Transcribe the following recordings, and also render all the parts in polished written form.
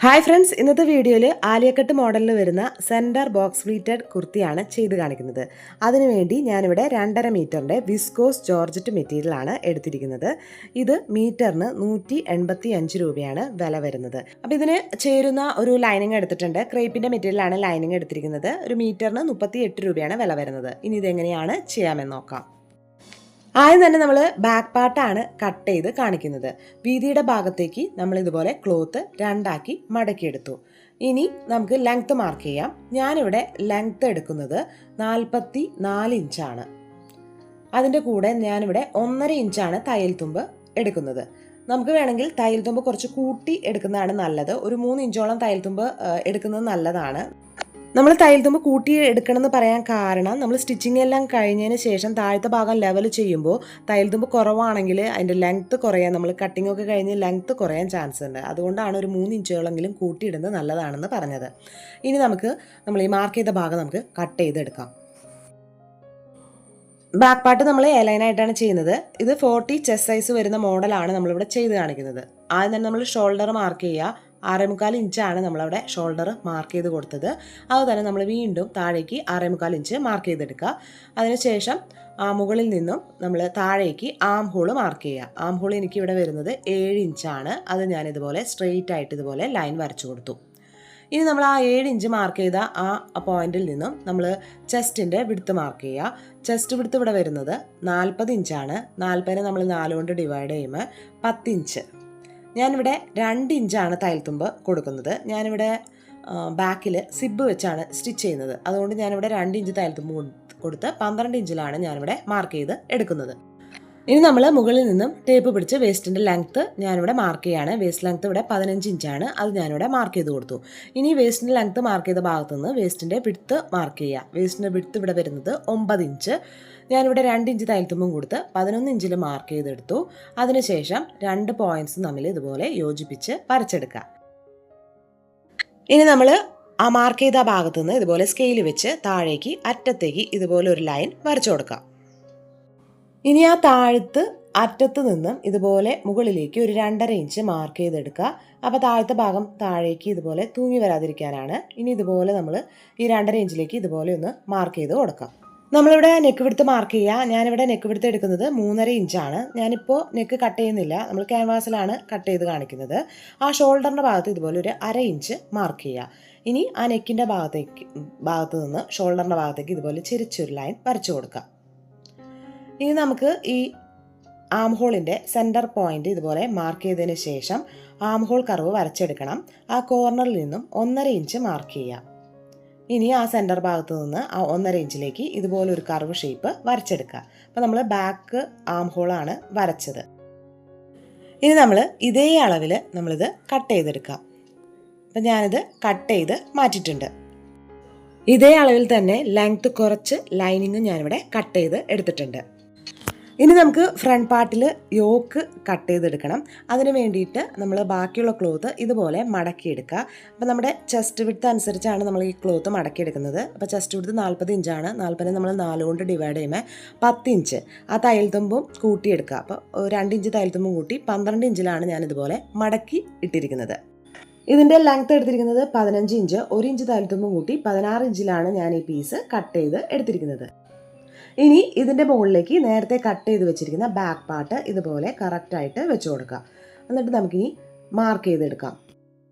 Hi friends, ഇന്നത്തെ വീഡിയോയിൽ ആലിയക്കട്ട് മോഡലിൽ വരുന്ന സെൻറ്റർ ബോക്സ് ഫ്ലീറ്റഡ് കുർത്തിയാണ് ചെയ്ത് കാണിക്കുന്നത്. അതിനുവേണ്ടി ഞാനിവിടെ 2.5 മീറ്ററിൻ്റെ വിസ്കോസ് ജോർജറ്റ് മെറ്റീരിയലാണ് എടുത്തിരിക്കുന്നത്. ഇത് മീറ്ററിന് 185 രൂപയാണ് വില വരുന്നത്. അപ്പോൾ ഇതിന് ചേരുന്ന ഒരു ലൈനിങ് എടുത്തിട്ടുണ്ട്. ക്രേപ്പിൻ്റെ മെറ്റീരിയലാണ് ലൈനിങ് എടുത്തിരിക്കുന്നത്. ഒരു മീറ്ററിന് 38 രൂപയാണ് വില വരുന്നത്. ഇനി ഇതെങ്ങനെയാണ് ചെയ്യാമെന്ന് നോക്കാം. ആദ്യം തന്നെ നമ്മൾ ബാക്ക് പാർട്ടാണ് കട്ട് ചെയ്ത് കാണിക്കുന്നത്. വീതിയുടെ ഭാഗത്തേക്ക് നമ്മൾ ഇതുപോലെ ക്ലോത്ത് രണ്ടാക്കി മടക്കിയെടുത്തു. ഇനി നമുക്ക് ലെങ്ത് മാർക്ക് ചെയ്യാം. ഞാനിവിടെ ലെങ്ത് എടുക്കുന്നത് 44 ഇഞ്ചാണ്. അതിൻ്റെ കൂടെ ഞാനിവിടെ 1.5 ഇഞ്ചാണ് തയ്യൽ തുമ്പ് എടുക്കുന്നത്. നമുക്ക് വേണമെങ്കിൽ തയ്യൽ തുമ്പ് കുറച്ച് കൂട്ടി എടുക്കുന്നതാണ് നല്ലത്. ഒരു 3 ഇഞ്ചോളം തയ്യൽ തുമ്പ് എടുക്കുന്നത് നല്ലതാണ്. നമ്മൾ തയ്യൽ തുമ്പ് കൂട്ടി എടുക്കണമെന്ന് പറയാൻ കാരണം നമ്മൾ സ്റ്റിച്ചിങ് എല്ലാം കഴിഞ്ഞതിന് ശേഷം താഴത്തെ ഭാഗം ലെവൽ ചെയ്യുമ്പോൾ തയ്യൽ തുമ്പ് കുറവാണെങ്കിൽ അതിൻ്റെ ലെങ്ത്ത് കുറയാൻ, നമ്മൾ കട്ടിംഗ് ഒക്കെ കഴിഞ്ഞ് ലെങ്ത്ത് കുറയാൻ ചാൻസ് ഉണ്ട്. അതുകൊണ്ടാണ് ഒരു 3 ഇഞ്ചോളെങ്കിലും കൂട്ടിയിടുന്നത് നല്ലതാണെന്ന് പറഞ്ഞത്. ഇനി നമ്മൾ ഈ മാർക്ക് ചെയ്ത ഭാഗം നമുക്ക് കട്ട് ചെയ്തെടുക്കാം. ബാക്ക് പാർട്ട് നമ്മൾ എലൈനായിട്ടാണ് ചെയ്യുന്നത്. ഇത് 40 ചെസ്റ്റ് സൈസ് വരുന്ന മോഡലാണ് നമ്മളിവിടെ ചെയ്ത് കാണിക്കുന്നത്. ആദ്യം തന്നെ നമ്മൾ ഷോൾഡർ മാർക്ക് ചെയ്യുക. 6.25 ഇഞ്ചാണ് നമ്മളവിടെ ഷോൾഡർ മാർക്ക് ചെയ്ത് കൊടുത്തത്. അതുതന്നെ നമ്മൾ വീണ്ടും താഴേക്ക് 6.25 ഇഞ്ച് മാർക്ക് ചെയ്തെടുക്കുക. അതിനുശേഷം മുകളിൽ നിന്നും നമ്മൾ താഴേക്ക് ആം ഹോൾ മാർക്ക് ചെയ്യുക. ആം ഹോൾ എനിക്കിവിടെ വരുന്നത് 7 ഇഞ്ചാണ്. അത് ഞാനിതുപോലെ സ്ട്രെയിറ്റ് ആയിട്ട് ഇതുപോലെ ലൈൻ വരച്ചു കൊടുത്തു. ഇനി നമ്മൾ ആ 7 ഇഞ്ച് മാർക്ക് ചെയ്ത ആ പോയിന്റിൽ നിന്നും നമ്മൾ ചെസ്റ്റിൻ്റെ വിഡ്ത്ത് മാർക്ക് ചെയ്യുക. ചെസ്റ്റ് വിഡ്ത്ത് ഇവിടെ വരുന്നത് 40 ഇഞ്ചാണ്. 40നെ നമ്മൾ 4 കൊണ്ട് ഡിവൈഡ് ചെയ്യുമ്പോൾ 10 ഇഞ്ച്. ഞാനിവിടെ 2 ഇഞ്ചാണ് തയ്യൽ തുമ്പ് കൊടുക്കുന്നത്. ഞാനിവിടെ ബാക്കിൽ സിബ് വെച്ചാണ് സ്റ്റിച്ച് ചെയ്യുന്നത്. അതുകൊണ്ട് ഞാനിവിടെ 2 ഇഞ്ച് തയ്യൽ തുമ്പ് കൊടുത്ത് 12 ഇഞ്ചിലാണ് ഞാനിവിടെ മാർക്ക് ചെയ്ത് എടുക്കുന്നത്. ഇനി നമ്മൾ മുകളിൽ നിന്നും ടേപ്പ് പിടിച്ച് വേസ്റ്റിൻ്റെ ലെങ്ത്ത് ഞാനിവിടെ മാർക്ക് ചെയ്യുകയാണ്. വേസ്റ്റ് ലെങ്ത്ത് ഇവിടെ 15 ഇഞ്ചാണ്. അത് ഞാനിവിടെ മാർക്ക് ചെയ്ത് കൊടുത്തു. ഇനി വേസ്റ്റിൻ്റെ ലെങ്ത്ത് മാർക്ക് ചെയ്ത ഭാഗത്തു നിന്ന് വേസ്റ്റിൻ്റെ വിഡ്ത്ത് മാർക്ക് ചെയ്യുക. വേസ്റ്റിൻ്റെ വിഡ്ത്ത് ഇവിടെ വരുന്നത് 9 ഇഞ്ച്. ഞാനിവിടെ 2 ഇഞ്ച് തയ്യൽ തുമ്പും കൊടുത്ത് 11 ഇഞ്ചിൽ മാർക്ക് ചെയ്തെടുത്തു. അതിനുശേഷം 2 പോയിന്റ്സ് തമ്മിൽ ഇതുപോലെ യോജിപ്പിച്ച് വരച്ചെടുക്കുക. ഇനി നമ്മൾ ആ മാർക്ക് ചെയ്ത ഭാഗത്തു നിന്ന് ഇതുപോലെ സ്കെയിൽ വെച്ച് താഴേക്ക് അറ്റത്തേക്ക് ഇതുപോലെ ഒരു ലൈൻ വരച്ചു കൊടുക്കാം. ഇനി ആ താഴത്ത് അറ്റത്ത് നിന്നും ഇതുപോലെ മുകളിലേക്ക് ഒരു 2.5 ഇഞ്ച് മാർക്ക് ചെയ്തെടുക്കുക. അപ്പോൾ താഴത്തെ ഭാഗം താഴേക്ക് ഇതുപോലെ തൂങ്ങി വരാതിരിക്കാനാണ്. ഇനി ഇതുപോലെ നമ്മൾ ഈ 2.5 ഇഞ്ചിലേക്ക് ഇതുപോലെ ഒന്ന് മാർക്ക് ചെയ്ത് കൊടുക്കാം. നമ്മളിവിടെ നെക്ക് വിഡ്ത്ത് മാർക്ക് ചെയ്യുക. ഞാനിവിടെ നെക്ക് വിഡ്ത്ത് എടുക്കുന്നത് 3.5 ഇഞ്ചാണ്. ഞാനിപ്പോൾ നെക്ക് കട്ട് ചെയ്യുന്നില്ല, നമ്മൾ ക്യാൻവാസിലാണ് കട്ട് ചെയ്ത് കാണിക്കുന്നത്. ആ ഷോൾഡറിൻ്റെ ഭാഗത്ത് ഇതുപോലെ ഒരു 1/2 ഇഞ്ച് മാർക്ക് ചെയ്യുക. ഇനി ആ നെക്കിൻ്റെ ഭാഗത്ത് നിന്ന് ഷോൾഡറിൻ്റെ ഭാഗത്തേക്ക് ഇതുപോലെ ചെരിച്ചൊരു ലൈൻ വരച്ചു കൊടുക്കുക. ഇനി നമുക്ക് ഈ ആം ഹോളിൻ്റെ സെൻറ്റർ പോയിന്റ് ഇതുപോലെ മാർക്ക് ചെയ്തതിന് ശേഷം ആം ഹോൾ കർവ് വരച്ചെടുക്കണം. ആ കോർണറിൽ നിന്നും 1.5 ഇഞ്ച് മാർക്ക് ചെയ്യുക. ഇനി ആ സെൻറ്റർ ഭാഗത്ത് നിന്ന് ആ 1.5 ഇഞ്ചിലേക്ക് ഇതുപോലെ ഒരു കർവ് ഷേപ്പ് വരച്ചെടുക്കുക. അപ്പോൾ നമ്മൾ ബാക്ക് ആം ഹോളാണ് വരച്ചത്. ഇനി നമ്മൾ ഇതേ അളവിൽ നമ്മളിത് കട്ട് ചെയ്തെടുക്കാം. അപ്പം ഞാനിത് കട്ട് ചെയ്ത് മാറ്റിയിട്ടുണ്ട്. ഇതേ അളവിൽ തന്നെ ലെങ്ത്ത് കുറച്ച് ലൈനിങ്ങും ഞാനിവിടെ കട്ട് ചെയ്ത് എടുത്തിട്ടുണ്ട്. ഇനി നമുക്ക് ഫ്രണ്ട് പാർട്ടിൽ യോക്ക് കട്ട് ചെയ്തെടുക്കണം. അതിന് വേണ്ടിയിട്ട് നമ്മൾ ബാക്കിയുള്ള ക്ലോത്ത് ഇതുപോലെ മടക്കിയെടുക്കുക. അപ്പോൾ നമ്മുടെ ചെസ്റ്റ് വിഡ്ത്ത് അനുസരിച്ചാണ് നമ്മൾ ഈ ക്ലോത്ത് മടക്കിയെടുക്കുന്നത്. അപ്പോൾ ചെസ്റ്റ് വിഡ്ത്ത് 40 ഇഞ്ചാണ്. 40നെ നമ്മൾ 4 കൊണ്ട് ഡിവൈഡ് ചെയ്യുമ്പോൾ 10 ഇഞ്ച്. ആ തയ്യൽ തുമ്പും കൂട്ടിയെടുക്കുക. അപ്പോൾ 2 ഇഞ്ച് തയ്യൽ തുമ്പും കൂട്ടി 12 ഇഞ്ചിലാണ് ഞാനിതുപോലെ മടക്കി ഇട്ടിരിക്കുന്നത്. ഇതിൻ്റെ ലെങ്ത്ത് എടുത്തിരിക്കുന്നത് 15 ഇഞ്ച്. 1 ഇഞ്ച് തയ്യൽ തുമ്പും കൂട്ടി 16 ഇഞ്ചിലാണ് ഞാൻ ഈ പീസ് കട്ട് ചെയ്ത് എടുത്തിരിക്കുന്നത്. ഇനി ഇതിൻ്റെ മുകളിലേക്ക് നേരത്തെ കട്ട് ചെയ്ത് വെച്ചിരിക്കുന്ന ബാക്ക് പാർട്ട് ഇതുപോലെ കറക്റ്റായിട്ട് വെച്ച് കൊടുക്കുക. എന്നിട്ട് നമുക്കിനി മാർക്ക് ചെയ്തെടുക്കാം.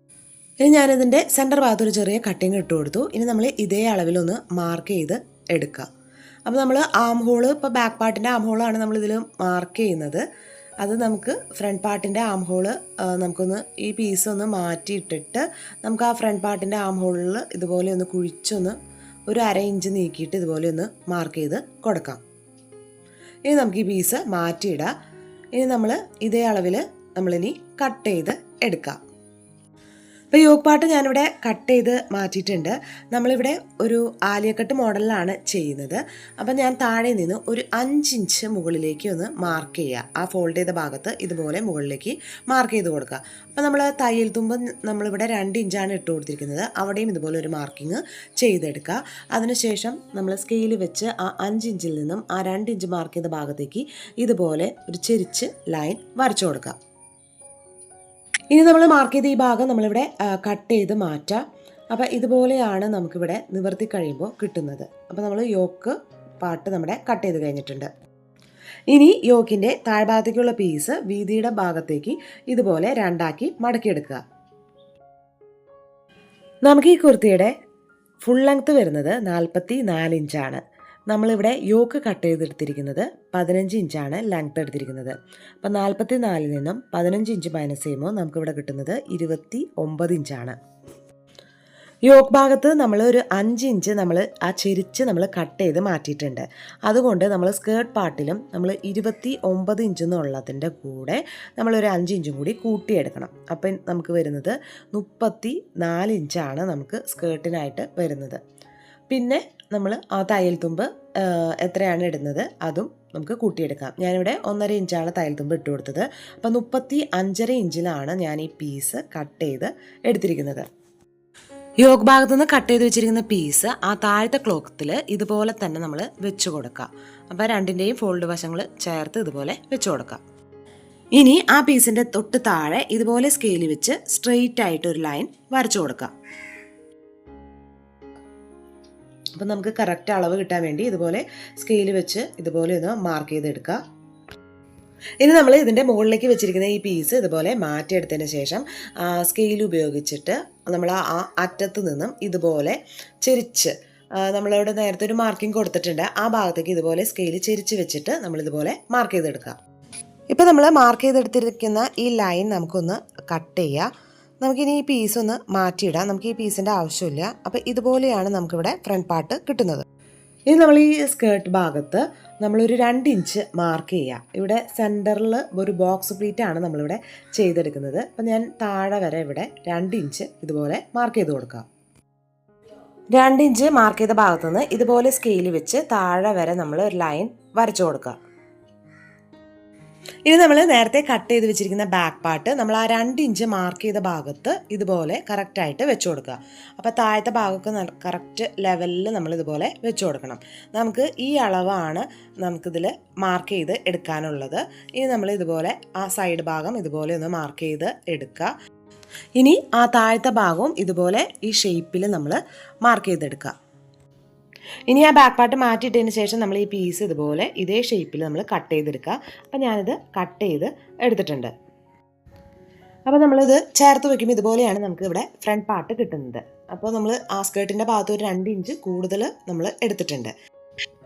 ഇനി ഞാനിതിൻ്റെ സെൻറ്റർ ഭാഗത്തൊരു ചെറിയ കട്ടിങ് ഇട്ട് കൊടുത്തു. ഇനി നമ്മൾ ഇതേ അളവിലൊന്ന് മാർക്ക് ചെയ്ത് എടുക്കുക. അപ്പോൾ നമ്മൾ ആം ഹോള്, ഇപ്പോൾ ബാക്ക് പാർട്ടിൻ്റെ ആം ഹോളാണ് നമ്മളിതിൽ മാർക്ക് ചെയ്യുന്നത്. അത് നമുക്ക് ഫ്രണ്ട് പാർട്ടിൻ്റെ ആം ഹോള് നമുക്കൊന്ന് ഈ പീസ് ഒന്ന് മാറ്റിയിട്ടിട്ട് നമുക്ക് ആ ഫ്രണ്ട് പാർട്ടിൻ്റെ ആം ഹോളിൽ ഇതുപോലെ ഒന്ന് കുഴിച്ചൊന്ന് ഒരു 1/2 ഇഞ്ച് നീക്കിയിട്ട് ഇതുപോലെ ഒന്ന് മാർക്ക് ചെയ്ത് കൊടുക്കാം. ഇനി നമുക്ക് ഈ പീസ് മാറ്റിയിടാം. ഇനി നമ്മൾ ഇതേ അളവിൽ നമ്മളിനി കട്ട് ചെയ്ത് എടുക്കാം. ഇപ്പോൾ യോക്ക് പാർട്ട് ഞാനിവിടെ കട്ട് ചെയ്ത് മാറ്റിയിട്ടുണ്ട്. നമ്മളിവിടെ ഒരു ആലിയക്കട്ട് മോഡലിലാണ് ചെയ്യുന്നത്. അപ്പം ഞാൻ താഴെ നിന്ന് ഒരു 5 ഇഞ്ച് മുകളിലേക്ക് ഒന്ന് മാർക്ക് ചെയ്യുക. ആ ഫോൾഡ് ചെയ്ത ഭാഗത്ത് ഇതുപോലെ മുകളിലേക്ക് മാർക്ക് ചെയ്ത് കൊടുക്കുക. അപ്പോൾ നമ്മൾ തയ്യൽ തുമ്പ് നമ്മളിവിടെ 2 ഇഞ്ചാണ് ഇട്ട് കൊടുത്തിരിക്കുന്നത്. അവിടെയും ഇതുപോലെ ഒരു മാർക്കിങ് ചെയ്തെടുക്കുക. അതിനുശേഷം നമ്മൾ സ്കെയിൽ വെച്ച് ആ 5 ഇഞ്ചിൽ നിന്നും ആ 2 ഇഞ്ച് മാർക്ക് ചെയ്ത ഭാഗത്തേക്ക് ഇതുപോലെ ഒരു ചെരിച്ച് ലൈൻ വരച്ചു കൊടുക്കുക. ഇനി നമ്മൾ മാർക്ക് ചെയ്ത ഈ ഭാഗം നമ്മളിവിടെ കട്ട് ചെയ്ത് മാറ്റാം. അപ്പോൾ ഇതുപോലെയാണ് നമുക്കിവിടെ നിവർത്തി കഴിയുമ്പോൾ കിട്ടുന്നത്. അപ്പോൾ നമ്മൾ യോക്ക് പാർട്ട് നമ്മുടെ കട്ട് ചെയ്ത് കഴിഞ്ഞിട്ടുണ്ട്. ഇനി യോക്കിൻ്റെ താഴ്ഭാഗത്തേക്കുള്ള പീസ് വീതിയുടെ ഭാഗത്തേക്ക് ഇതുപോലെ രണ്ടാക്കി മടക്കിയെടുക്കുക. നമുക്ക് ഈ കുർത്തിയുടെ ഫുൾ ലെങ്ത്ത് വരുന്നത് 44 ഇഞ്ചാണ്. നമ്മളിവിടെ യോക്ക് കട്ട് ചെയ്തെടുത്തിരിക്കുന്നത് 15 ഇഞ്ചാണ് ലെങ്ത്ത് എടുത്തിരിക്കുന്നത്. അപ്പം 44 നിന്നും 15 ഇഞ്ച് മൈനസ് ചെയ്യുമ്പോൾ നമുക്കിവിടെ കിട്ടുന്നത് 29 ഇഞ്ചാണ്. യോക്ക് ഭാഗത്ത് നമ്മൾ ഒരു 5 ഇഞ്ച് നമ്മൾ ആ ചെരിച്ച് നമ്മൾ കട്ട് ചെയ്ത് മാറ്റിയിട്ടുണ്ട്. അതുകൊണ്ട് നമ്മൾ സ്കേർട്ട് പാർട്ടിലും നമ്മൾ 29 ഇഞ്ച് എന്നുള്ളതിൻ്റെ കൂടെ നമ്മളൊരു 5 ഇഞ്ചും കൂടി കൂട്ടിയെടുക്കണം. അപ്പം നമുക്ക് വരുന്നത് 34 ഇഞ്ചാണ് നമുക്ക് സ്കേർട്ടിനായിട്ട് വരുന്നത്. പിന്നെ നമ്മൾ ആ തയ്യൽ തുമ്പ് എത്രയാണ് ഇടുന്നത് അതും നമുക്ക് കൂട്ടിയെടുക്കാം. ഞാനിവിടെ 1.5 ഇഞ്ചാണ് തയ്യൽ തുമ്പ് ഇട്ട് കൊടുത്തത്. അപ്പം 35.5 ഇഞ്ചിലാണ് ഞാൻ ഈ പീസ് കട്ട് ചെയ്ത് എടുത്തിരിക്കുന്നത്. യോക്ക് ഭാഗത്തു നിന്ന് കട്ട് ചെയ്ത് വെച്ചിരിക്കുന്ന പീസ് ആ താഴത്തെ ക്ലോത്തിൽ ഇതുപോലെ തന്നെ നമ്മൾ വെച്ച് കൊടുക്കുക. അപ്പോൾ രണ്ടിൻ്റെയും ഫോൾഡ് വശങ്ങൾ ചേർത്ത് ഇതുപോലെ വെച്ച് കൊടുക്കുക. ഇനി ആ പീസിൻ്റെ തൊട്ട് താഴെ ഇതുപോലെ സ്കെയിൽ വെച്ച് സ്ട്രെയിറ്റ് ആയിട്ട് ഒരു ലൈൻ വരച്ചു കൊടുക്കുക. അപ്പം നമുക്ക് കറക്റ്റ് അളവ് കിട്ടാൻ വേണ്ടി ഇതുപോലെ സ്കെയിൽ വെച്ച് ഇതുപോലെ ഒന്ന് മാർക്ക് ചെയ്തെടുക്കുക. ഇനി നമ്മൾ ഇതിൻ്റെ മുകളിലേക്ക് വെച്ചിരിക്കുന്ന ഈ പീസ് ഇതുപോലെ മാറ്റിയെടുത്തതിന് ശേഷം സ്കെയിൽ ഉപയോഗിച്ചിട്ട് നമ്മൾ ആ അറ്റത്ത് നിന്നും ഇതുപോലെ ചെരിച്ച് നമ്മളിവിടെ നേരത്തെ ഒരു മാർക്കിംഗ് കൊടുത്തിട്ടുണ്ട്. ആ ഭാഗത്തേക്ക് ഇതുപോലെ സ്കെയിൽ ചെരിച്ച് വെച്ചിട്ട് നമ്മളിതുപോലെ മാർക്ക് ചെയ്തെടുക്കുക. ഇപ്പോൾ നമ്മൾ മാർക്ക് ചെയ്തെടുത്തിരിക്കുന്ന ഈ ലൈൻ നമുക്കൊന്ന് കട്ട് ചെയ്യുക. നമുക്കിനി ഈ പീസ് ഒന്ന് മാറ്റിയിടാം. നമുക്ക് ഈ പീസിൻ്റെ ആവശ്യമില്ല. അപ്പോൾ ഇതുപോലെയാണ് നമുക്കിവിടെ ഫ്രണ്ട് പാർട്ട് കിട്ടുന്നത്. ഇനി നമ്മൾ ഈ സ്കേർട്ട് ഭാഗത്ത് നമ്മളൊരു 2 ഇഞ്ച് മാർക്ക് ചെയ്യുക. ഇവിടെ സെൻറ്ററിൽ ഒരു ബോക്സ് പ്ലീറ്റാണ് നമ്മളിവിടെ ചെയ്തെടുക്കുന്നത്. അപ്പം ഞാൻ താഴെ വരെ ഇവിടെ 2 ഇഞ്ച് ഇതുപോലെ മാർക്ക് ചെയ്ത് കൊടുക്കാം. 2 ഇഞ്ച് മാർക്ക് ചെയ്ത ഭാഗത്തുനിന്ന് ഇതുപോലെ സ്കെയിൽ വെച്ച് താഴെ വരെ നമ്മൾ ഒരു ലൈൻ വരച്ചു കൊടുക്കുക. ഇനി നമ്മൾ നേരത്തെ കട്ട് ചെയ്ത് വെച്ചിരിക്കുന്ന ബാക്ക് പാർട്ട് നമ്മൾ ആ 2 ഇഞ്ച് മാർക്ക് ചെയ്ത ഭാഗത്ത് ഇതുപോലെ കറക്റ്റായിട്ട് വെച്ച് കൊടുക്കുക. അപ്പോൾ താഴത്തെ ഭാഗമൊക്കെ കറക്റ്റ് ലെവലിൽ നമ്മൾ ഇതുപോലെ വെച്ച് കൊടുക്കണം. നമുക്ക് ഈ അളവാണ് നമുക്കിതിൽ മാർക്ക് ചെയ്ത് എടുക്കാനുള്ളത്. ഇനി നമ്മൾ ഇതുപോലെ ആ സൈഡ് ഭാഗം ഇതുപോലെ ഒന്ന് മാർക്ക് ചെയ്ത് എടുക്കുക. ഇനി ആ താഴത്തെ ഭാഗവും ഇതുപോലെ ഈ ഷേപ്പിൽ നമ്മൾ മാർക്ക് ചെയ്തെടുക്കുക. ഇനി ആ ബാക്ക് പാർട്ട് മാറ്റിയിട്ടതിന് ശേഷം നമ്മൾ ഈ പീസ് ഇതുപോലെ ഇതേ ഷേപ്പിൽ നമ്മൾ കട്ട് ചെയ്തെടുക്കുക. അപ്പം ഞാനിത് കട്ട് ചെയ്ത് എടുത്തിട്ടുണ്ട്. അപ്പോൾ നമ്മളിത് ചേർത്ത് വയ്ക്കുമ്പോൾ ഇതുപോലെയാണ് നമുക്ക് ഇവിടെ ഫ്രണ്ട് പാർട്ട് കിട്ടുന്നത്. അപ്പോൾ നമ്മൾ ആ സ്കേർട്ടിൻ്റെ ഭാഗത്ത് ഒരു 2 ഇഞ്ച് കൂടുതൽ നമ്മൾ എടുത്തിട്ടുണ്ട്.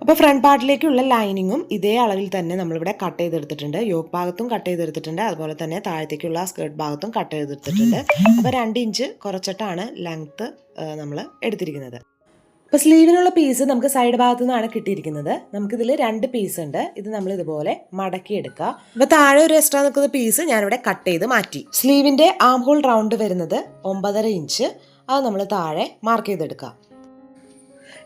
അപ്പോൾ ഫ്രണ്ട് പാർട്ടിലേക്കുള്ള ലൈനിങ്ങും ഇതേ അളവിൽ തന്നെ നമ്മളിവിടെ കട്ട് ചെയ്തെടുത്തിട്ടുണ്ട്. യോക്ക് ഭാഗത്തും കട്ട് ചെയ്തെടുത്തിട്ടുണ്ട്. അതുപോലെ തന്നെ താഴത്തേക്കുള്ള സ്കേർട്ട് ഭാഗത്തും കട്ട് ചെയ്തെടുത്തിട്ടുണ്ട്. അപ്പോൾ 2 ഇഞ്ച് കുറച്ചിട്ടാണ് ലെങ്ത്ത് നമ്മൾ എടുത്തിരിക്കുന്നത്. അപ്പോൾ സ്ലീവിനുള്ള പീസ് നമുക്ക് സൈഡ് ഭാഗത്തു നിന്നാണ് കിട്ടിയിരിക്കുന്നത്. നമുക്കിതിൽ 2 പീസ് ഉണ്ട്. ഇത് നമ്മൾ ഇതുപോലെ മടക്കിയെടുക്കുക. അപ്പോൾ താഴെ ഒരു എക്സ്ട്രാ നിൽക്കുന്ന പീസ് ഞാനിവിടെ കട്ട് ചെയ്ത് മാറ്റി. സ്ലീവിൻ്റെ ആം ഹോൾ റൗണ്ട് വരുന്നത് 9.5 ഇഞ്ച്. അത് നമ്മൾ താഴെ മാർക്ക് ചെയ്തെടുക്കുക.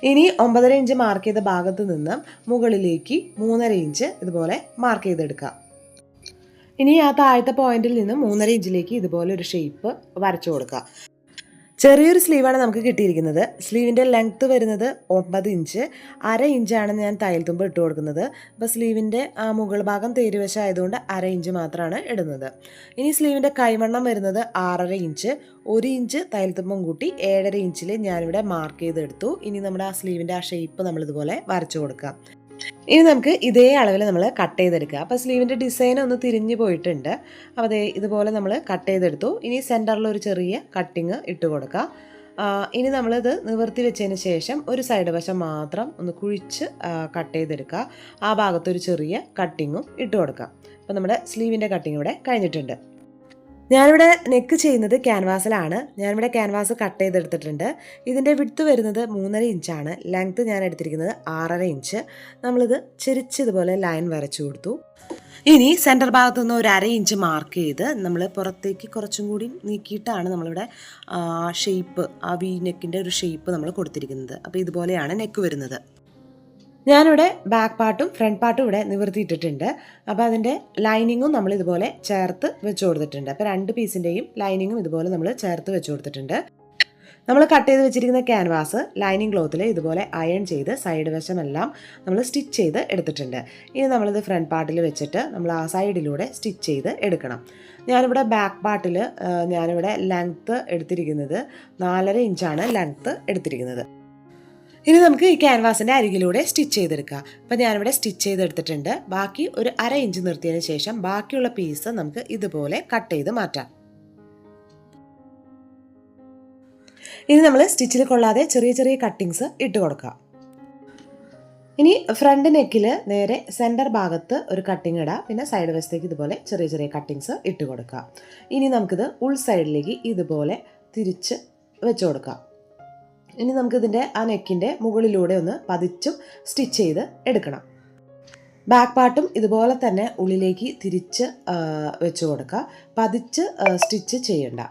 ഇനി 9.5 ഇഞ്ച് മാർക്ക് ചെയ്ത ഭാഗത്ത് നിന്നും മുകളിലേക്ക് 3.5 ഇഞ്ച് ഇതുപോലെ മാർക്ക് ചെയ്തെടുക്കുക. ഇനി ആ താഴത്തെ പോയിന്റിൽ നിന്നും 3.5 ഇഞ്ചിലേക്ക് ഇതുപോലെ ഒരു ഷേപ്പ് വരച്ചു കൊടുക്കുക. ചെറിയൊരു സ്ലീവാണ് നമുക്ക് കിട്ടിയിരിക്കുന്നത്. സ്ലീവിൻ്റെ ലെങ്ത്ത് വരുന്നത് 9 ഇഞ്ച്. 1/2 ഇഞ്ചാണ് ഞാൻ തയ്യൽ തുമ്പ് ഇട്ട് കൊടുക്കുന്നത്. അപ്പോൾ സ്ലീവിൻ്റെ ആ മുകൾ ഭാഗം തേരുവശം ആയതുകൊണ്ട് 1/2 ഇഞ്ച് മാത്രമാണ് ഇടുന്നത്. ഇനി സ്ലീവിൻ്റെ കൈവണ്ണം വരുന്നത് 6.5 ഇഞ്ച്. 1 ഇഞ്ച് തയ്യൽ തുമ്പും കൂട്ടി 7.5 ഇഞ്ചിൽ ഞാനിവിടെ മാർക്ക് ചെയ്തെടുത്തു. ഇനി നമ്മുടെ ആ സ്ലീവിൻ്റെ ആ ഷേപ്പ് നമ്മളിതുപോലെ വരച്ചു കൊടുക്കാം. ഇനി നമുക്ക് ഇതേ അളവിൽ നമ്മൾ കട്ട് ചെയ്തെടുക്കുക. അപ്പോൾ സ്ലീവിൻ്റെ ഡിസൈൻ ഒന്ന് തിരിഞ്ഞു പോയിട്ടുണ്ട്. അപ്പോൾ അതേ ഇതുപോലെ നമ്മൾ കട്ട് ചെയ്തെടുത്തു. ഇനി സെൻറ്ററിൽ ഒരു ചെറിയ കട്ടിങ് ഇട്ട് കൊടുക്കുക. ഇനി നമ്മളിത് നിവർത്തി വെച്ചതിന് ശേഷം ഒരു സൈഡ് വശം മാത്രം ഒന്ന് കുഴിച്ച് കട്ട് ചെയ്തെടുക്കുക. ആ ഭാഗത്തൊരു ചെറിയ കട്ടിങ്ങും ഇട്ട് കൊടുക്കുക. അപ്പോൾ നമ്മുടെ സ്ലീവിൻ്റെ കട്ടിങ് ഇവിടെ കഴിഞ്ഞിട്ടുണ്ട്. ഞാനിവിടെ നെക്ക് ചെയ്യുന്നത് ക്യാൻവാസിലാണ്. ഞാനിവിടെ ക്യാൻവാസ് കട്ട് ചെയ്തെടുത്തിട്ടുണ്ട്. ഇതിൻ്റെ വിഡ്ത്ത് വരുന്നത് 3.5 ഇഞ്ചാണ്. ലെങ്ത്ത് ഞാൻ എടുത്തിരിക്കുന്നത് 6.5 ഇഞ്ച്. നമ്മളിത് ചെരിച്ചതുപോലെ ലൈൻ വരച്ചു കൊടുത്തു. ഇനി സെൻറ്റർ ഭാഗത്തു നിന്ന് ഒരു 1/2 ഇഞ്ച് മാർക്ക് ചെയ്ത് നമ്മൾ പുറത്തേക്ക് കുറച്ചും കൂടി നീക്കിയിട്ടാണ് നമ്മളിവിടെ ഷേപ്പ് ആ വി നെക്കിൻ്റെ ഒരു ഷേപ്പ് നമ്മൾ കൊടുത്തിരിക്കുന്നത്. അപ്പോൾ ഇതുപോലെയാണ് നെക്ക് വരുന്നത്. ഞാനിവിടെ ബാക്ക് പാർട്ടും ഫ്രണ്ട് പാർട്ടും ഇവിടെ നിവർത്തിയിട്ടിട്ടുണ്ട്. അപ്പോൾ അതിൻ്റെ ലൈനിങ്ങും നമ്മൾ ഇതുപോലെ ചേർത്ത് വെച്ച് കൊടുത്തിട്ടുണ്ട്. അപ്പോൾ 2 പീസിൻ്റെയും ലൈനിങ്ങും ഇതുപോലെ നമ്മൾ ചേർത്ത് വെച്ച് കൊടുത്തിട്ടുണ്ട്. നമ്മൾ കട്ട് ചെയ്ത് വെച്ചിരിക്കുന്ന ക്യാൻവാസ് ലൈനിങ് ക്ലോത്തിൽ ഇതുപോലെ അയൺ ചെയ്ത് സൈഡ് വശമെല്ലാം നമ്മൾ സ്റ്റിച്ച് ചെയ്ത് എടുത്തിട്ടുണ്ട്. ഇനി നമ്മളിത് ഫ്രണ്ട് പാർട്ടിൽ വെച്ചിട്ട് നമ്മൾ ആ സൈഡിലൂടെ സ്റ്റിച്ച് ചെയ്ത് എടുക്കണം. ഞാനിവിടെ ബാക്ക് പാർട്ടിൽ ഞാനിവിടെ ലെങ്ത്ത് എടുത്തിരിക്കുന്നത് 4.5 ഇഞ്ചാണ് ലെങ്ത്ത് എടുത്തിരിക്കുന്നത്. ഇനി നമുക്ക് ഈ ക്യാൻവാസിൻ്റെ അരികിലൂടെ സ്റ്റിച്ച് ചെയ്തെടുക്കാം. അപ്പോൾ ഞാനിവിടെ സ്റ്റിച്ച് ചെയ്തെടുത്തിട്ടുണ്ട്. ബാക്കി ഒരു 1/2 ഇഞ്ച് നിർത്തിയതിന് ശേഷം ബാക്കിയുള്ള പീസ് നമുക്ക് ഇതുപോലെ കട്ട് ചെയ്ത് മാറ്റാം. ഇനി നമ്മൾ സ്റ്റിച്ചിൽ കൊള്ളാതെ ചെറിയ ചെറിയ കട്ടിങ്സ് ഇട്ട് കൊടുക്കാം. ഇനി ഫ്രണ്ട് നെക്കിൽ നേരെ സെൻറ്റർ ഭാഗത്ത് ഒരു കട്ടിങ് ഇടാം. പിന്നെ സൈഡ് വശത്തേക്ക് ഇതുപോലെ ചെറിയ ചെറിയ കട്ടിങ്സ് ഇട്ട് കൊടുക്കാം. ഇനി നമുക്കിത് ഉൾ സൈഡിലേക്ക് ഇതുപോലെ തിരിച്ച് വെച്ച് കൊടുക്കാം. ഇനി നമുക്കിതിൻ്റെ ആ നെക്കിൻ്റെ മുകളിലൂടെ ഒന്ന് പതിച്ചും സ്റ്റിച്ച് ചെയ്ത് എടുക്കണം. ബാക്ക് പാർട്ടും ഇതുപോലെ തന്നെ ഉള്ളിലേക്ക് തിരിച്ച് വെച്ച് കൊടുക്കുക. പതിച്ച് സ്റ്റിച്ച് ചെയ്യണ്ട.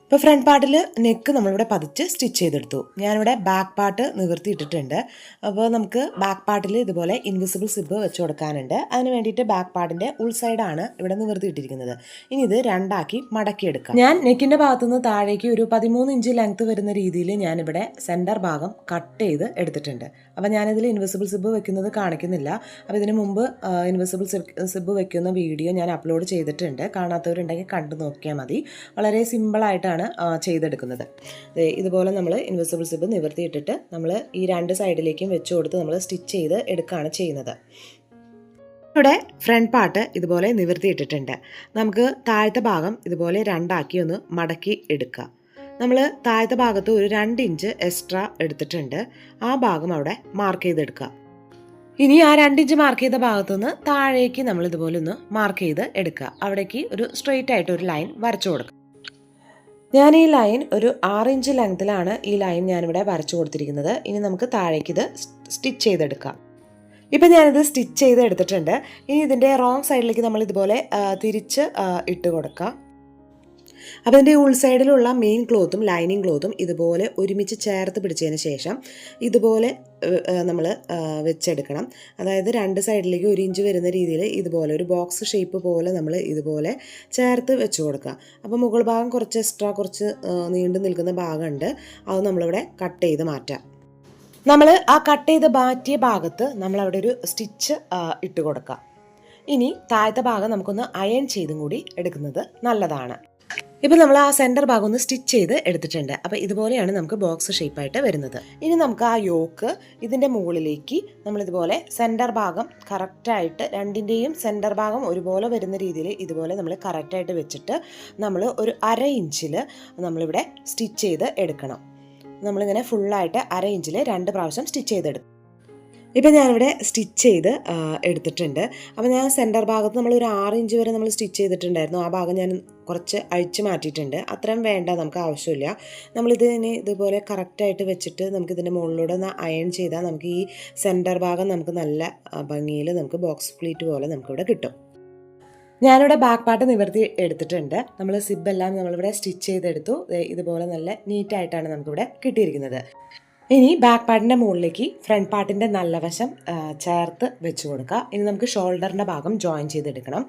ഇപ്പോൾ ഫ്രണ്ട് പാർട്ടിൽ നെക്ക് നമ്മളിവിടെ പതിച്ച് സ്റ്റിച്ച് ചെയ്തെടുത്തു. ഞാനിവിടെ ബാക്ക് പാർട്ട് നിവർത്തിയിട്ടിട്ടുണ്ട്. അപ്പോൾ നമുക്ക് ബാക്ക് പാർട്ടിൽ ഇതുപോലെ ഇൻവിസിബിൾ സിബ് വെച്ച് കൊടുക്കാനുണ്ട്. അതിന് വേണ്ടിയിട്ട് ബാക്ക് പാർട്ടിൻ്റെ ഉൾസൈഡാണ് ഇവിടെ നിവർത്തിയിട്ടിരിക്കുന്നത്. ഇനി ഇത് 2ആക്കി മടക്കിയെടുക്കാം. ഞാൻ നെക്കിൻ്റെ ഭാഗത്തുനിന്ന് താഴേക്ക് ഒരു 13 ഇഞ്ച് ലെങ്ത്ത് വരുന്ന രീതിയിൽ ഞാനിവിടെ സെൻറ്റർ ഭാഗം കട്ട് ചെയ്ത് എടുത്തിട്ടുണ്ട്. അപ്പോൾ ഞാനിതിൽ ഇൻവിസിബിൾ സിബ് വെക്കുന്നത് കാണിക്കുന്നില്ല. അപ്പോൾ ഇതിന് മുമ്പ് ഇൻവിസിബിൾ സിബ് വെക്കുന്ന വീഡിയോ ഞാൻ അപ്ലോഡ് ചെയ്തിട്ടുണ്ട്. കാണാത്തവരുണ്ടെങ്കിൽ കണ്ടു നോക്കിയാൽ മതി. വളരെ സിമ്പിളായിട്ടാണ് ചെയ്തെടുക്കുന്നത്. ഇതുപോലെ നമ്മൾ ഇൻവിസിബിൾ സിബ് നിവർത്തിയിട്ടിട്ട് നമ്മൾ ഈ 2 സൈഡിലേക്കും വെച്ച് കൊടുത്ത് നമ്മൾ സ്റ്റിച്ച് ചെയ്ത് എടുക്കുകയാണ് ചെയ്യുന്നത്. ഇവിടെ ഫ്രണ്ട് പാർട്ട് ഇതുപോലെ നിവർത്തിയിട്ടിട്ടുണ്ട്. നമുക്ക് താഴത്തെ ഭാഗം ഇതുപോലെ 2ആക്കി ഒന്ന് മടക്കി എടുക്കുക. നമ്മൾ താഴത്തെ ഭാഗത്ത് ഒരു 2 ഇഞ്ച് എക്സ്ട്രാ എടുത്തിട്ടുണ്ട്. ആ ഭാഗം അവിടെ മാർക്ക് ചെയ്തെടുക്കുക. ഇനി ആ 2 ഇഞ്ച് മാർക്ക് ചെയ്ത ഭാഗത്തുനിന്ന് താഴേക്ക് നമ്മൾ ഇതുപോലെ ഒന്ന് മാർക്ക് ചെയ്ത് എടുക്കുക. അവിടേക്ക് ഒരു സ്ട്രെയിറ്റ് ആയിട്ട് ഒരു ലൈൻ വരച്ചു കൊടുക്കുക. ഞാൻ ഈ ലൈൻ ഒരു 6 ഇഞ്ച് ലെങ്ത്തിലാണ് ഈ ലൈൻ ഞാനിവിടെ വരച്ചു കൊടുത്തിരിക്കുന്നത്. ഇനി നമുക്ക് താഴേക്ക് ഇത് സ്റ്റിച്ച് ചെയ്തെടുക്കാം. ഇപ്പം ഞാനിത് സ്റ്റിച്ച് ചെയ്ത് എടുത്തിട്ടുണ്ട്. ഇനി ഇതിൻ്റെ റോങ് സൈഡിലേക്ക് നമ്മൾ ഇതുപോലെ തിരിച്ച് ഇട്ട് കൊടുക്കാം. അപ്പോൾ ഇതിൻ്റെ ഉൾസൈഡിലുള്ള മെയിൻ ക്ലോത്തും ലൈനിങ് ക്ലോത്തും ഇതുപോലെ ഒരുമിച്ച് ചേർത്ത് പിടിച്ചതിന് ശേഷം ഇതുപോലെ നമ്മൾ വെച്ചെടുക്കണം. അതായത് 2 സൈഡിലേക്ക് 1 ഇഞ്ച് വരുന്ന രീതിയിൽ ഇതുപോലെ ഒരു ബോക്സ് ഷേപ്പ് പോലെ നമ്മൾ ഇതുപോലെ ചേർത്ത് വെച്ച് കൊടുക്കുക. അപ്പോൾ മുകൾ ഭാഗം കുറച്ച് എക്സ്ട്രാ കുറച്ച് നീണ്ടു നിൽക്കുന്ന ഭാഗമുണ്ട്. അത് നമ്മളിവിടെ കട്ട് ചെയ്ത് മാറ്റാം. നമ്മൾ ആ കട്ട് ചെയ്ത് മാറ്റിയ ഭാഗത്ത് നമ്മളവിടെ ഒരു സ്റ്റിച്ച് ഇട്ട് കൊടുക്കാം. ഇനി താഴത്തെ ഭാഗം നമുക്കൊന്ന് അയൺ ചെയ്തും കൂടി എടുക്കുന്നത് നല്ലതാണ്. ഇപ്പോൾ നമ്മൾ ആ സെൻറ്റർ ഭാഗം ഒന്ന് സ്റ്റിച്ച് ചെയ്ത് എടുത്തിട്ടുണ്ട്. അപ്പോൾ ഇതുപോലെയാണ് നമുക്ക് ബോക്സ് ഷേപ്പായിട്ട് വരുന്നത്. ഇനി നമുക്ക് ആ യോക്ക് ഇതിൻ്റെ മുകളിലേക്ക് നമ്മളിതുപോലെ സെൻറ്റർ ഭാഗം കറക്റ്റായിട്ട് 2ൻ്റെയും സെൻറ്റർ ഭാഗം ഒരുപോലെ വരുന്ന രീതിയിൽ ഇതുപോലെ നമ്മൾ കറക്റ്റായിട്ട് വെച്ചിട്ട് നമ്മൾ ഒരു 1/2 ഇഞ്ചിൽ നമ്മളിവിടെ സ്റ്റിച്ച് ചെയ്ത് എടുക്കണം. നമ്മളിങ്ങനെ ഫുള്ളായിട്ട് 1/2 ഇഞ്ചിൽ 2 പ്രാവശ്യം സ്റ്റിച്ച് ചെയ്തെടുക്കും. ഇപ്പം ഞാനിവിടെ സ്റ്റിച്ച് ചെയ്ത് എടുത്തിട്ടുണ്ട്. അപ്പോൾ ഞാൻ സെൻറ്റർ ഭാഗത്ത് നമ്മളൊരു 6 ഇഞ്ച് വരെ നമ്മൾ സ്റ്റിച്ച് ചെയ്തിട്ടുണ്ടായിരുന്നു. ആ ഭാഗം ഞാൻ കുറച്ച് അഴിച്ച് മാറ്റിയിട്ടുണ്ട്. അത്രയും വേണ്ട, നമുക്ക് ആവശ്യമില്ല. നമ്മളിതിന് ഇതുപോലെ കറക്റ്റായിട്ട് വെച്ചിട്ട് നമുക്കിതിൻ്റെ മുകളിലൂടെ ഒന്ന് അയൺ ചെയ്താൽ നമുക്ക് ഈ സെൻറ്റർ ഭാഗം നമുക്ക് നല്ല ഭംഗിയിൽ നമുക്ക് ബോക്സ് പ്ലീറ്റ് പോലെ നമുക്കിവിടെ കിട്ടും. ഞാനിവിടെ ബാക്ക് പാർട്ട് നിവർത്തി എടുത്തിട്ടുണ്ട്. നമ്മൾ സിബെല്ലാം നമ്മളിവിടെ സ്റ്റിച്ച് ചെയ്തെടുത്തു. ഇതുപോലെ നല്ല നീറ്റായിട്ടാണ് നമുക്കിവിടെ കിട്ടിയിരിക്കുന്നത്. ഇനി ബാക്ക് പാർട്ടിൻ്റെ മുകളിലേക്ക് ഫ്രണ്ട് പാർട്ടിൻ്റെ നല്ല വശം ചേർത്ത് വെച്ച് കൊടുക്കുക. ഇനി നമുക്ക് ഷോൾഡറിൻ്റെ ഭാഗം ജോയിൻ ചെയ്തെടുക്കണം.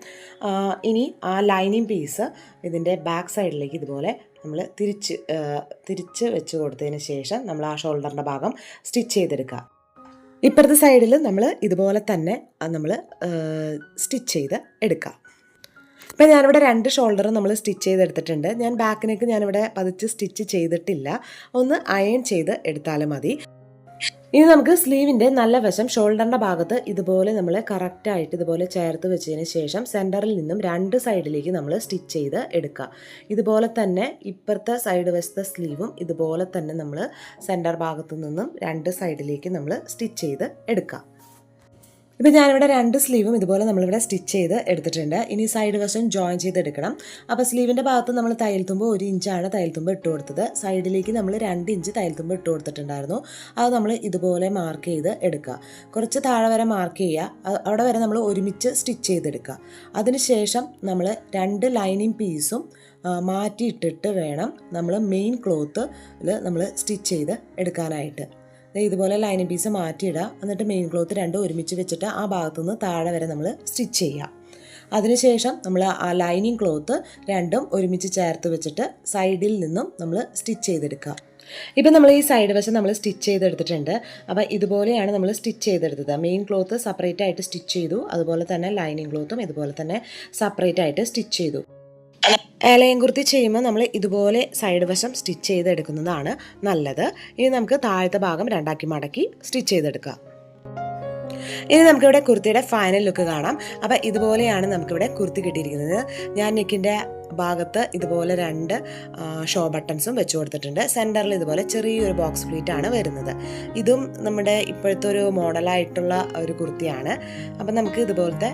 ഇനി ആ ലൈനിങ് പീസ് ഇതിൻ്റെ ബാക്ക് സൈഡിലേക്ക് ഇതുപോലെ നമ്മൾ തിരിച്ച് വെച്ച് കൊടുത്തതിന് ശേഷം നമ്മൾ ആ ഷോൾഡറിൻ്റെ ഭാഗം സ്റ്റിച്ച് ചെയ്തെടുക്കുക. ഇപ്പുറത്തെ സൈഡിൽ നമ്മൾ ഇതുപോലെ തന്നെ നമ്മൾ സ്റ്റിച്ച് ചെയ്ത് എടുക്കുക. ഇപ്പം ഞാനിവിടെ 2 ഷോൾഡർ നമ്മൾ സ്റ്റിച്ച് ചെയ്തെടുത്തിട്ടുണ്ട്. ഞാൻ ബാക്കിനേക്ക് ഞാനിവിടെ പതിച്ച് സ്റ്റിച്ച് ചെയ്തിട്ടില്ല. ഒന്ന് അയൺ ചെയ്ത് എടുത്താലും മതി. ഇനി നമുക്ക് സ്ലീവിൻ്റെ നല്ല വശം ഷോൾഡറിൻ്റെ ഭാഗത്ത് ഇതുപോലെ നമ്മൾ കറക്റ്റായിട്ട് ഇതുപോലെ ചേർത്ത് വെച്ചതിന് ശേഷം സെൻറ്ററിൽ നിന്നും 2 സൈഡിലേക്ക് നമ്മൾ സ്റ്റിച്ച് ചെയ്ത് എടുക്കുക. ഇതുപോലെ തന്നെ ഇപ്പുറത്തെ സൈഡ് വശത്തെ സ്ലീവും ഇതുപോലെ തന്നെ നമ്മൾ സെൻറ്റർ ഭാഗത്തു നിന്നും 2 സൈഡിലേക്ക് നമ്മൾ സ്റ്റിച്ച് ചെയ്ത് എടുക്കുക. ഇപ്പോൾ ഞാനിവിടെ 2 സ്ലീവും ഇതുപോലെ നമ്മളിവിടെ സ്റ്റിച്ച് ചെയ്ത് എടുത്തിട്ടുണ്ട്. ഇനി സൈഡ് വശം ജോയിൻ ചെയ്തെടുക്കണം. അപ്പോൾ സ്ലീവിൻ്റെ ഭാഗത്ത് നമ്മൾ തയ്യൽ തുമ്പ് 1 ഇഞ്ചാണ് തയ്യൽ തുമ്പ് ഇട്ട് കൊടുത്തത്. സൈഡിലേക്ക് നമ്മൾ 2 ഇഞ്ച് തയ്യൽ തുമ്പ് ഇട്ട് കൊടുത്തിട്ടുണ്ടായിരുന്നു. അത് നമ്മൾ ഇതുപോലെ മാർക്ക് ചെയ്ത് എടുക്കുക. കുറച്ച് താഴെ വരെ മാർക്ക് ചെയ്യുക. അവിടെ വരെ നമ്മൾ ഒരുമിച്ച് സ്റ്റിച്ച് ചെയ്തെടുക്കുക. അതിനുശേഷം നമ്മൾ 2 ലൈനിങ് പീസും മാറ്റിയിട്ടിട്ട് വേണം നമ്മൾ മെയിൻ ക്ലോത്തിൽ നമ്മൾ സ്റ്റിച്ച് ചെയ്ത് എടുക്കാനായിട്ട്. ഇതുപോലെ ലൈനിങ് പീസ് മാറ്റിയിടുക. എന്നിട്ട് മെയിൻ ക്ലോത്ത് 2 ഒരുമിച്ച് വെച്ചിട്ട് ആ ഭാഗത്തുനിന്ന് താഴെ വരെ നമ്മൾ സ്റ്റിച്ച് ചെയ്യുക. അതിനുശേഷം നമ്മൾ ആ ലൈനിങ് ക്ലോത്ത് 2ഉം ഒരുമിച്ച് ചേർത്ത് വെച്ചിട്ട് സൈഡിൽ നിന്നും നമ്മൾ സ്റ്റിച്ച് ചെയ്തെടുക്കുക. ഇപ്പം നമ്മൾ ഈ സൈഡ് വശം നമ്മൾ സ്റ്റിച്ച് ചെയ്തെടുത്തിട്ടുണ്ട്. അപ്പോൾ ഇതുപോലെയാണ് നമ്മൾ സ്റ്റിച്ച് ചെയ്തെടുത്തത്. മെയിൻ ക്ലോത്ത് സെപ്പറേറ്റ് ആയിട്ട് സ്റ്റിച്ച് ചെയ്തു, അതുപോലെ തന്നെ ലൈനിങ് ക്ലോത്തും ഇതുപോലെ തന്നെ സെപ്പറേറ്റ് ആയിട്ട് സ്റ്റിച്ച് ചെയ്തു. ഏലയും കുർത്തി ചെയ്യുമ്പോൾ നമ്മൾ ഇതുപോലെ സൈഡ് വശം സ്റ്റിച്ച് ചെയ്തെടുക്കുന്നതാണ് നല്ലത്. ഇനി നമുക്ക് താഴത്തെ ഭാഗം രണ്ടാക്കി മടക്കി സ്റ്റിച്ച് ചെയ്തെടുക്കാം. ഇനി നമുക്കിവിടെ കുർത്തിയുടെ ഫൈനൽ ലുക്ക് കാണാം. അപ്പോൾ ഇതുപോലെയാണ് നമുക്കിവിടെ കുർത്തി കിട്ടിയിരിക്കുന്നത്. ഞാൻ നെക്കിൻ്റെ ഭാഗത്ത് ഇതുപോലെ 2 ഷോ ബട്ടൺസും വെച്ച് കൊടുത്തിട്ടുണ്ട്. സെൻറ്ററിൽ ഇതുപോലെ ചെറിയൊരു ബോക്സ് പ്ലീറ്റ് ആണ് വരുന്നത്. ഇതും നമ്മുടെ ഇപ്പോഴത്തെ ഒരു മോഡലായിട്ടുള്ള ഒരു കുർത്തിയാണ്. അപ്പം നമുക്ക് ഇതുപോലത്തെ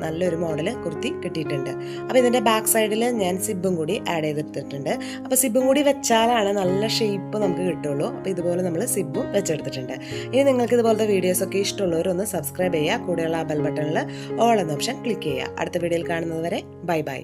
നല്ലൊരു മോഡൽ കുർത്തി കിട്ടിയിട്ടുണ്ട്. അപ്പോൾ ഇതിൻ്റെ ബാക്ക് സൈഡിൽ ഞാൻ സിബും കൂടി ആഡ് ചെയ്തെടുത്തിട്ടുണ്ട്. അപ്പോൾ സിബും കൂടി വെച്ചാലാണ് നല്ല ഷേപ്പ് നമുക്ക് കിട്ടുള്ളൂ. അപ്പോൾ ഇതുപോലെ നമ്മൾ സിബും വെച്ചെടുത്തിട്ടുണ്ട്. ഇനി നിങ്ങൾക്ക് ഇതുപോലത്തെ വീഡിയോസൊക്കെ ഇഷ്ടമുള്ളവരൊന്ന് സബ്സ്ക്രൈബ് ചെയ്യുക. കൂടെയുള്ള ആ ബെൽ ബട്ടണിൽ ഓൾ എന്ന ഓപ്ഷൻ ക്ലിക്ക് ചെയ്യുക. അടുത്ത വീഡിയോയിൽ കാണുന്നത് വരെ ബൈ ബൈ.